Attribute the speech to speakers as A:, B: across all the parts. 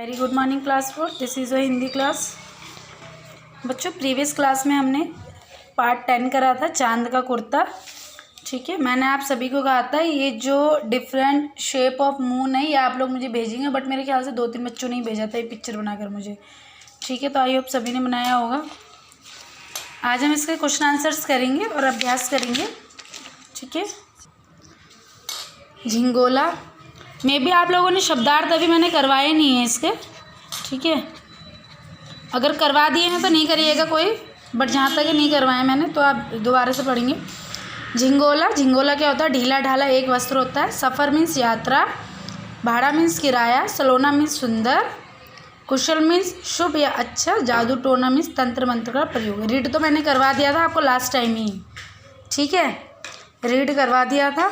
A: Very good morning class 4। This is a Hindi class. बच्चों, previous class में हमने part 10 करा था, चांद का कुर्ता। ठीक है, मैंने आप सभी को कहा था ये जो डिफरेंट शेप ऑफ मून है ये आप लोग मुझे भेजेंगे, बट मेरे ख्याल से 2-3 बच्चों ने ही भेजा था ये पिक्चर बनाकर मुझे। ठीक है, तो आई होप सभी ने बनाया होगा। आज हम इसके क्वेश्चन आंसर्स करेंगे और अभ्यास करेंगे। ठीक है, झिंगोला में भी आप लोगों ने शब्दार्थ अभी मैंने करवाए नहीं है इसके। ठीक है, अगर करवा दिए हैं तो नहीं करिएगा कोई, बट जहाँ तक नहीं करवाए मैंने तो आप दोबारा से पढ़ेंगे। झिंगोला, झिंगोला क्या होता है? ढीला ढाला एक वस्त्र होता है। सफ़र मीन्स यात्रा, भाड़ा मीन्स किराया, सलोना मीन्स सुंदर, कुशल मीन्स शुभ या अच्छा, जादू टोना मीन्स तंत्र मंत्र का प्रयोग। रीड तो मैंने करवा दिया था आपको लास्ट टाइम ही। ठीक है, रीड करवा दिया था।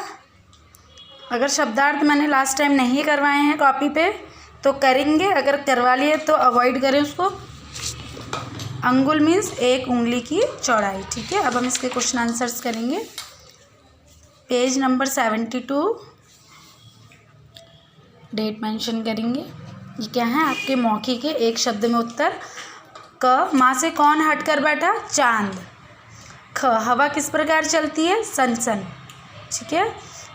A: अगर शब्दार्थ मैंने लास्ट टाइम नहीं करवाए हैं कॉपी पे तो करेंगे, अगर करवा लिए तो अवॉइड करें उसको। अंगुल मीन्स एक उंगली की चौड़ाई। ठीक है, अब हम इसके क्वेश्चन आंसर्स करेंगे। पेज नंबर 72, डेट मेंशन करेंगे। ये क्या है? आपके मौखिक के एक शब्द में उत्तर। क, माँ से कौन हट कर बैठा? चांद। ख, हवा किस प्रकार चलती है? सनसन। ठीक है।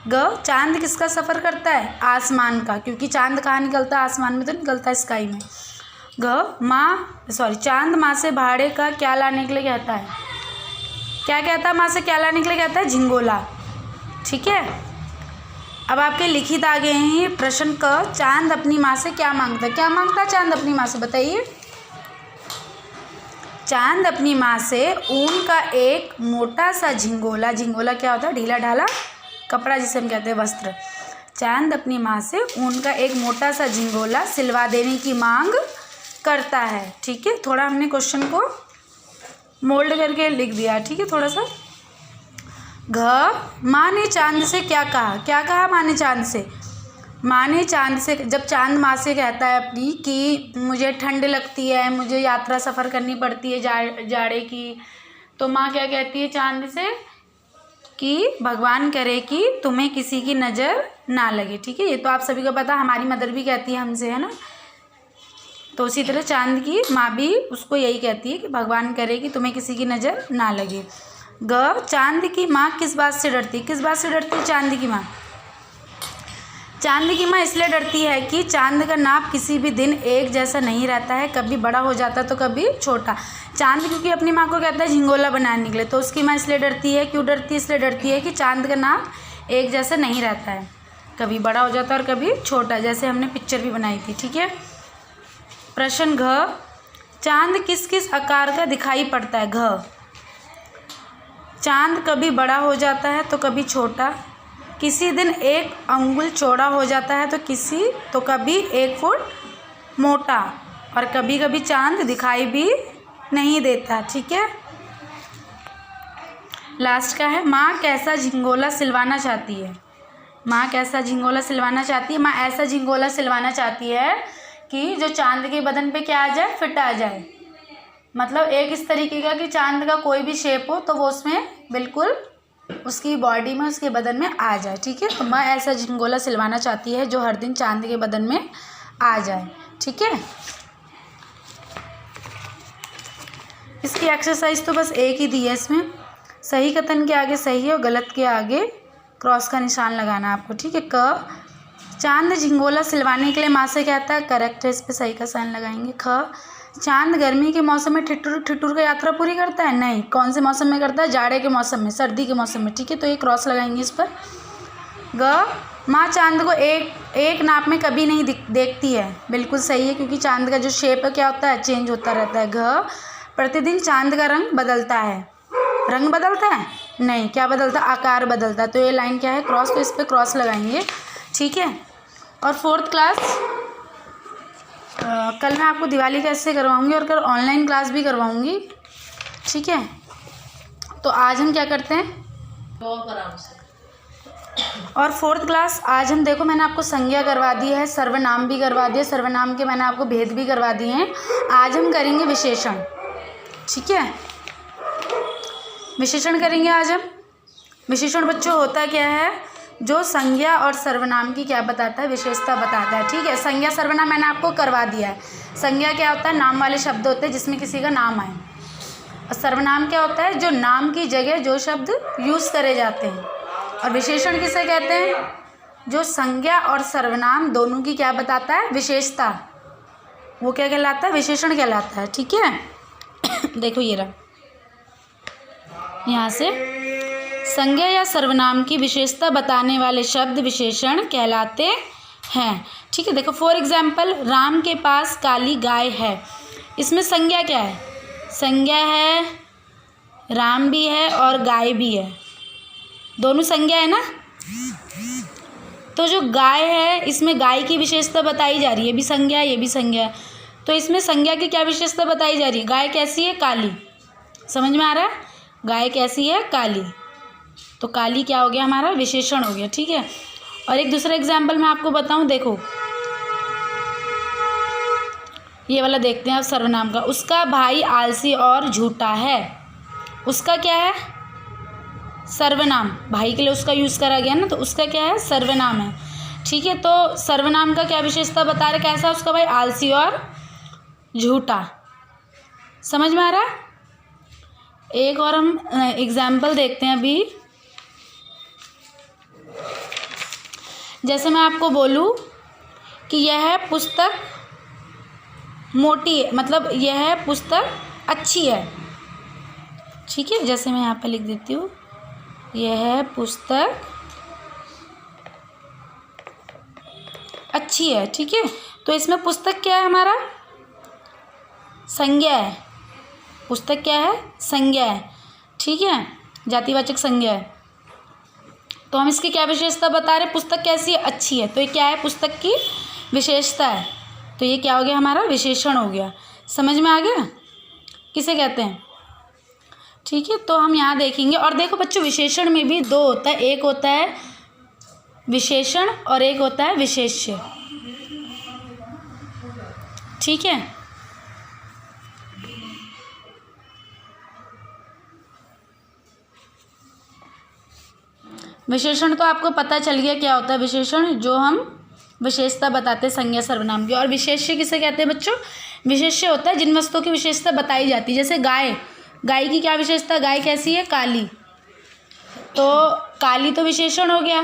A: ग, चांद किसका सफ़र करता है? आसमान का, क्योंकि चांद कहाँ निकलता है? आसमान में तो निकलता है, स्काई में। चांद माँ से भाड़े का क्या लाने के लिए कहता है? क्या कहता है? माँ से क्या लाने के लिए कहता है? झिंगोला। ठीक है, अब आपके लिखित आ गए हैं ये प्रश्न। क, चांद अपनी माँ से क्या मांगता है? क्या मांगता है चांद अपनी माँ से? बताइए। चांद अपनी माँ से ऊन का एक मोटा सा झिंगोला। झिंगोला क्या होता है? ढीला ढाला कपड़ा जिसे हम कहते हैं वस्त्र। चांद अपनी माँ से ऊन का एक मोटा सा झिंगोला सिलवा देने की मांग करता है। ठीक है, थोड़ा हमने क्वेश्चन को मोल्ड करके लिख दिया। ठीक है, थोड़ा सा। घ, माँ ने चांद से क्या कहा? क्या कहा माँ ने चांद से? माँ ने चांद से, जब चांद माँ से कहता है अपनी कि मुझे ठंड लगती है, मुझे यात्रा सफ़र करनी पड़ती है जाड़े की, तो माँ क्या कहती है चांद से कि भगवान करे कि तुम्हें किसी की नज़र ना लगे। ठीक है, ये तो आप सभी को पता, हमारी मदर भी कहती है हमसे, है ना। तो उसी तरह चांद की माँ भी उसको यही कहती है कि भगवान करे कि तुम्हें किसी की नज़र ना लगे। ग, चांद की माँ किस बात से डरती है? किस बात से डरती है चांद की माँ? चांद की माँ इसलिए डरती है कि चांद का नाप किसी भी दिन एक जैसा नहीं रहता है, कभी बड़ा हो जाता है तो कभी छोटा। चांद क्योंकि अपनी माँ को कहता है झिंगोला बनाने के लिए, तो उसकी माँ इसलिए डरती है। क्यों डरती है? इसलिए डरती है कि चांद का नाप एक जैसा नहीं रहता है, कभी बड़ा हो जाता है और कभी छोटा, जैसे हमने पिक्चर भी बनाई थी। ठीक है, प्रश्न घ, चांद किस किस आकार का दिखाई पड़ता है? घ, चांद कभी बड़ा हो जाता है तो कभी छोटा, किसी दिन 1 अंगुल चौड़ा हो जाता है तो कभी 1 फुट मोटा, और कभी कभी चांद दिखाई भी नहीं देता। ठीक है, लास्ट का है, माँ कैसा झिंगोला सिलवाना चाहती है? माँ कैसा झिंगोला सिलवाना चाहती है? माँ ऐसा झिंगोला सिलवाना चाहती है कि जो चांद के बदन पे क्या आ जाए? फिट आ जाए। मतलब एक इस तरीके का कि चांद का कोई भी शेप हो तो वो उसमें बिल्कुल उसकी बॉडी में, उसके बदन में आ जाए। ठीक है, तो माँ ऐसा झिंगोला सिलवाना चाहती है जो हर दिन चांद के बदन में आ जाए। ठीक है, इसकी एक्सरसाइज तो बस एक ही दी है इसमें। सही कथन के आगे सही है और गलत के आगे क्रॉस का निशान लगाना आपको। ठीक है। क, चांद झिंगोला सिलवाने के लिए माँ से कहता है, करेक्ट है, इस पर सही का साइन लगाएंगे। ख, चांद गर्मी के मौसम में ठिठुर ठिठुर का यात्रा पूरी करता है? नहीं। कौन से मौसम में करता है? जाड़े के मौसम में, सर्दी के मौसम में। ठीक है, तो ये क्रॉस लगाएंगे इस पर। ग, माँ चांद को एक नाप में कभी नहीं देखती है। बिल्कुल सही है, क्योंकि चांद का जो शेप है क्या होता है? चेंज होता रहता है। घ, प्रतिदिन चांद का रंग बदलता है। रंग बदलता है? नहीं। क्या बदलता है? आकार बदलता है। तो ये लाइन क्या है? क्रॉस, तो इस पर क्रॉस लगाएंगे। ठीक है, और 4th क्लास कल मैं आपको दिवाली कैसे करवाऊंगी और कल ऑनलाइन क्लास भी करवाऊंगी। ठीक है, तो आज हम क्या करते हैं, और 4th क्लास आज हम, देखो मैंने आपको संज्ञा करवा दी है, सर्वनाम भी करवा दिया, सर्वनाम के मैंने आपको भेद भी करवा दिए हैं। आज हम करेंगे विशेषण। ठीक है, विशेषण करेंगे आज हम। विशेषण बच्चों होता क्या है? जो संज्ञा और सर्वनाम की क्या बताता है, विशेषता बताता है। ठीक है, संज्ञा सर्वनाम मैंने आपको करवा दिया है। संज्ञा क्या होता है, नाम वाले शब्द होते हैं जिसमें किसी का नाम आए। और सर्वनाम क्या होता है, जो नाम की जगह जो शब्द यूज़ करे जाते हैं। और विशेषण किसे कहते हैं, जो संज्ञा और सर्वनाम दोनों की क्या बताता है, विशेषता, वो क्या कहलाता है, विशेषण कहलाता है। ठीक है देखो ये रहा, यहाँ से संज्ञा या सर्वनाम की विशेषता बताने वाले शब्द विशेषण कहलाते हैं। ठीक है, देखो फॉर एग्जाम्पल, राम के पास काली गाय है। इसमें संज्ञा क्या है, संज्ञा है, राम भी है और गाय भी है, दोनों संज्ञा है ना। तो जो गाय है, इसमें गाय की विशेषता बताई जा रही है, ये भी संज्ञा है, ये भी संज्ञा है। तो इसमें संज्ञा की क्या विशेषता बताई जा रही है, गाय कैसी है, काली। समझ में आ रहा है, गाय कैसी है, काली। तो काली क्या हो गया, हमारा विशेषण हो गया। ठीक है, और एक दूसरा एग्जाम्पल मैं आपको बताऊं, देखो ये वाला देखते हैं आप सर्वनाम का। उसका भाई आलसी और झूठा है। उसका क्या है, सर्वनाम, भाई के लिए उसका यूज़ करा गया ना, तो उसका क्या है, सर्वनाम है। ठीक है, तो सर्वनाम का क्या विशेषता बता रहे, कैसा उसका भाई, आलसी और झूठा। समझ में आ रहा है। एक और हम एग्जाम्पल देखते हैं अभी। जैसे मैं आपको बोलूँ कि यह पुस्तक मोटी है, मतलब यह पुस्तक अच्छी है। ठीक है, जैसे मैं यहाँ पर लिख देती हूँ, यह पुस्तक अच्छी है। ठीक है, तो इसमें पुस्तक क्या है, हमारा संज्ञा है। पुस्तक क्या है, संज्ञा है। ठीक है, जातिवाचक संज्ञा है। तो हम इसकी क्या विशेषता बता रहे हैं, पुस्तक कैसी है, अच्छी है। तो ये क्या है, पुस्तक की विशेषता है। तो ये क्या हो गया, हमारा विशेषण हो गया। समझ में आ गया, किसे कहते हैं। ठीक है, तो हम यहाँ देखेंगे। और देखो बच्चों, विशेषण में भी दो होता है, एक होता है विशेषण और एक होता है विशेष्य। ठीक है, विशेषण तो आपको पता चल गया क्या होता है विशेषण, जो हम विशेषता बताते हैं संज्ञा सर्वनाम की। और विशेष्य किसे कहते हैं बच्चों, विशेष्य होता है जिन वस्तुओं की विशेषता बताई जाती है। जैसे गाय, गाय की क्या विशेषता, गाय कैसी है, काली। तो काली तो विशेषण हो गया,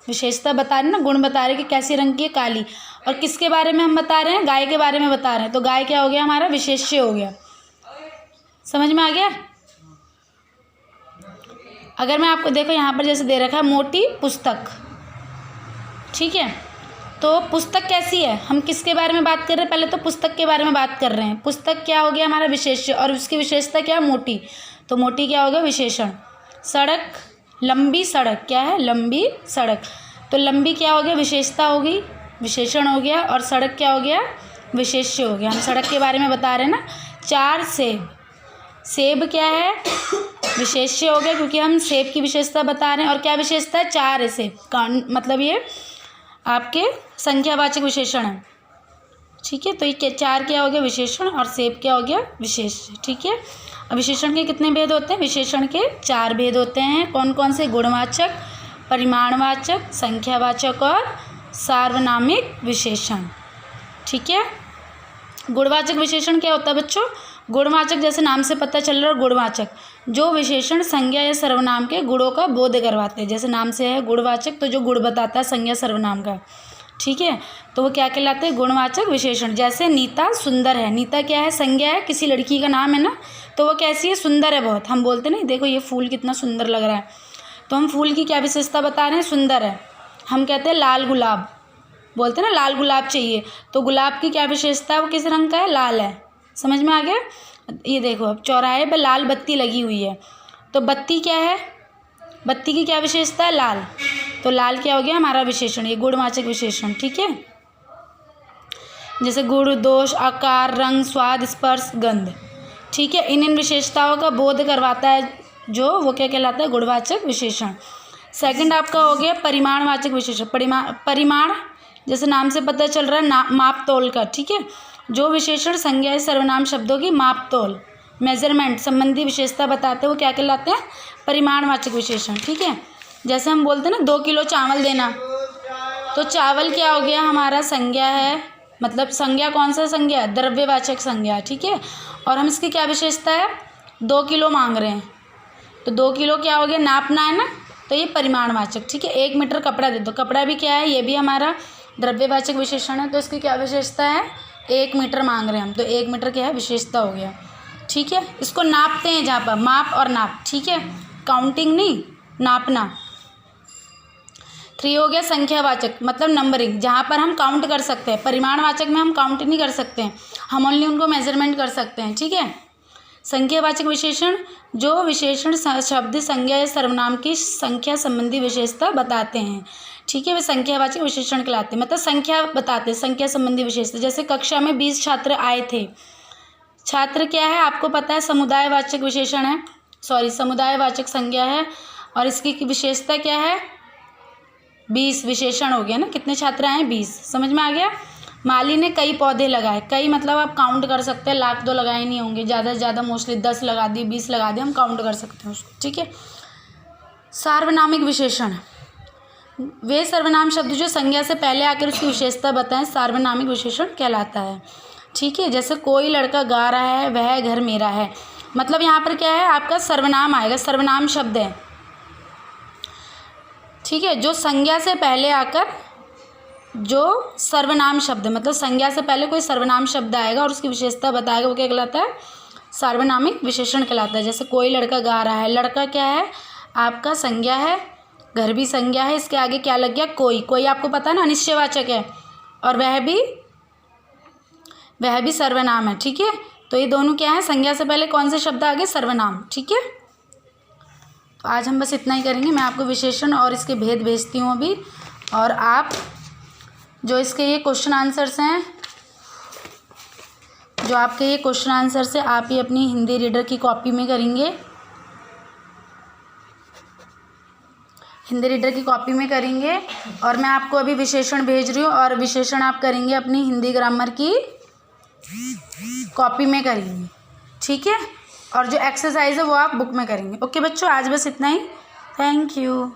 A: विशेषता बता रहे ना, गुण बता रहे कि कैसी रंग की है, काली। और किसके बारे में हम बता रहे हैं, गाय के बारे में बता रहे हैं। तो गाय क्या हो गया, हमारा विशेष्य हो गया। समझ में आ गया। अगर मैं आपको देखो यहाँ पर जैसे दे रखा है मोटी पुस्तक। ठीक है, तो पुस्तक कैसी है, हम किसके बारे में बात कर रहे हैं, पहले तो पुस्तक के बारे में बात कर रहे हैं। पुस्तक क्या हो गया, हमारा विशेष्य, और उसकी विशेषता क्या, मोटी। तो मोटी क्या हो गया, विशेषण। सड़क, लंबी सड़क क्या है, लंबी सड़क। तो लंबी क्या हो गया, विशेषता होगी, विशेषण हो गया। और सड़क क्या हो गया, विशेष्य हो गया। हम सड़क के बारे में बता रहे हैं ना। 4 सेब, सेब क्या है, विशेष्य हो गया, क्योंकि हम सेब की विशेषता बता रहे हैं। और क्या विशेषता है, 4 है सेब का, मतलब ये आपके संख्यावाचक विशेषण है। ठीक है, तो ये 4 क्या हो गया, विशेषण, और सेब क्या हो गया, विशेष्य। ठीक है, अब विशेषण के कितने भेद होते हैं, विशेषण के 4 भेद होते हैं। कौन कौन से, गुणवाचक, परिमाणवाचक, संख्यावाचक और सार्वनामिक विशेषण। ठीक है, गुणवाचक विशेषण क्या होता है बच्चों, गुणवाचक जैसे नाम से पता चल रहा है, गुणवाचक जो विशेषण संज्ञा या सर्वनाम के गुणों का बोध करवाते हैं। जैसे नाम से है गुणवाचक, तो जो गुण बताता है संज्ञा सर्वनाम का। ठीक है, तो वो क्या कहलाते हैं, गुणवाचक विशेषण। जैसे नीता सुंदर है, नीता क्या है, संज्ञा है, किसी लड़की का नाम है ना, तो वो कैसी है, सुंदर है बहुत। हम बोलते नहीं, देखो ये फूल कितना सुंदर लग रहा है, तो हम फूल की क्या विशेषता बता रहे हैं, सुंदर है। हम कहते हैं लाल गुलाब, बोलते हैं ना लाल गुलाब चाहिए, तो गुलाब की क्या विशेषता है, वो किस रंग का है, लाल है। समझ में आ गया। ये देखो अब चौराहे पर लाल बत्ती लगी हुई है, तो बत्ती क्या है, बत्ती की क्या विशेषता है, लाल। तो लाल क्या हो गया, हमारा विशेषण, ये गुणवाचक विशेषण। ठीक है, जैसे गुण, दोष, आकार, रंग, स्वाद, स्पर्श, गंध। ठीक है, इन विशेषताओं का बोध करवाता है जो, वो क्या कहलाता है, गुणवाचक विशेषण। सेकंड आपका हो गया परिमाणवाचक विशेषण। परिमाण जैसे नाम से पता चल रहा है, माप तोल का। ठीक है, जो विशेषण संज्ञा या सर्वनाम शब्दों की माप तोल, मेजरमेंट संबंधी विशेषता बताते हैं, वो क्या कहलाते हैं, परिमाणवाचक विशेषण। ठीक है, जैसे हम बोलते हैं ना 2 किलो चावल देना, तो चावल क्या हो गया हमारा, संज्ञा है, मतलब संज्ञा कौन सा संज्ञा है, द्रव्यवाचक संज्ञा, ठीक है। और हम इसकी क्या विशेषता है, 2 किलो मांग रहे हैं, तो 2 किलो क्या हो गया, नापना है ना, तो ये परिमाणवाचक, ठीक है। 1 मीटर कपड़ा दे दो, कपड़ा भी क्या है, ये भी हमारा द्रव्यवाचक विशेषण है, तो इसकी क्या विशेषता है, 1 मीटर मांग रहे हैं हम, तो 1 मीटर क्या है, विशेषता हो गया, ठीक है। इसको नापते हैं जहाँ पर, माप और नाप, ठीक है, काउंटिंग नहीं, नापना। 3 हो गया संख्यावाचक, मतलब नंबरिंग, जहाँ पर हम काउंट कर सकते हैं। परिमाणवाचक में हम काउंट नहीं कर सकते हैं, हम ओनली उनको मेजरमेंट कर सकते हैं, ठीक है। संख्यावाचक विशेषण, जो विशेषण शब्द, संज्ञा या सर्वनाम की संख्या संबंधी विशेषता बताते हैं, ठीक है, वे संख्यावाचक विशेषण कहलाते हैं, मतलब संख्या बताते हैं, संख्या संबंधी विशेषता। जैसे कक्षा में 20 छात्र आए थे, छात्र क्या है आपको पता है, समुदायवाचक विशेषण है, समुदायवाचक संज्ञा है, और इसकी विशेषता क्या है, 20 विशेषण हो गया ना, कितने छात्र आए, 20, समझ में आ गया। माली ने कई पौधे लगाए, कई मतलब आप काउंट कर सकते हैं, 1,00,000 तो लगाए नहीं होंगे, ज़्यादा से ज़्यादा मोस्टली 10 लगा दिए, 20 लगा दिए, हम काउंट कर सकते हैं उसको, ठीक है। सार्वनामिक विशेषण, वे सर्वनाम शब्द जो संज्ञा से पहले आकर उसकी विशेषता बताएं, सार्वनामिक विशेषण कहलाता है, ठीक है। जैसे कोई लड़का गा रहा है, वह घर मेरा है, मतलब यहाँ पर क्या है, आपका सर्वनाम आएगा, सर्वनाम शब्द है, ठीक है, जो संज्ञा से पहले आकर, जो सर्वनाम शब्द, मतलब संज्ञा से पहले कोई सर्वनाम शब्द आएगा और उसकी विशेषता बताएगा, वो क्या कहलाता है, सार्वनामिक विशेषण कहलाता है। जैसे कोई लड़का गा रहा है, लड़का क्या है आपका, संज्ञा है, घर भी संज्ञा है, इसके आगे क्या लग गया, कोई, कोई आपको पता है ना अनिश्चयवाचक है, और वह भी सर्वनाम है, ठीक है। तो ये दोनों क्या है, संज्ञा से पहले कौन से शब्द आ गए, सर्वनाम, ठीक है। तो आज हम बस इतना ही करेंगे, मैं आपको विशेषण और इसके भेद भेजती हूँ अभी, और आप जो इसके ये क्वेश्चन आंसर्स हैं, जो आपके ये क्वेश्चन आंसर्स है, आप ये अपनी हिंदी रीडर की कॉपी में करेंगे, हिंदी रीडर की कॉपी में करेंगे, और मैं आपको अभी विशेषण भेज रही हूँ, और विशेषण आप करेंगे अपनी हिंदी ग्रामर की कॉपी में करेंगे, ठीक है। और जो एक्सरसाइज है वो आप बुक में करेंगे। ओके बच्चों, आज बस इतना ही, थैंक यू।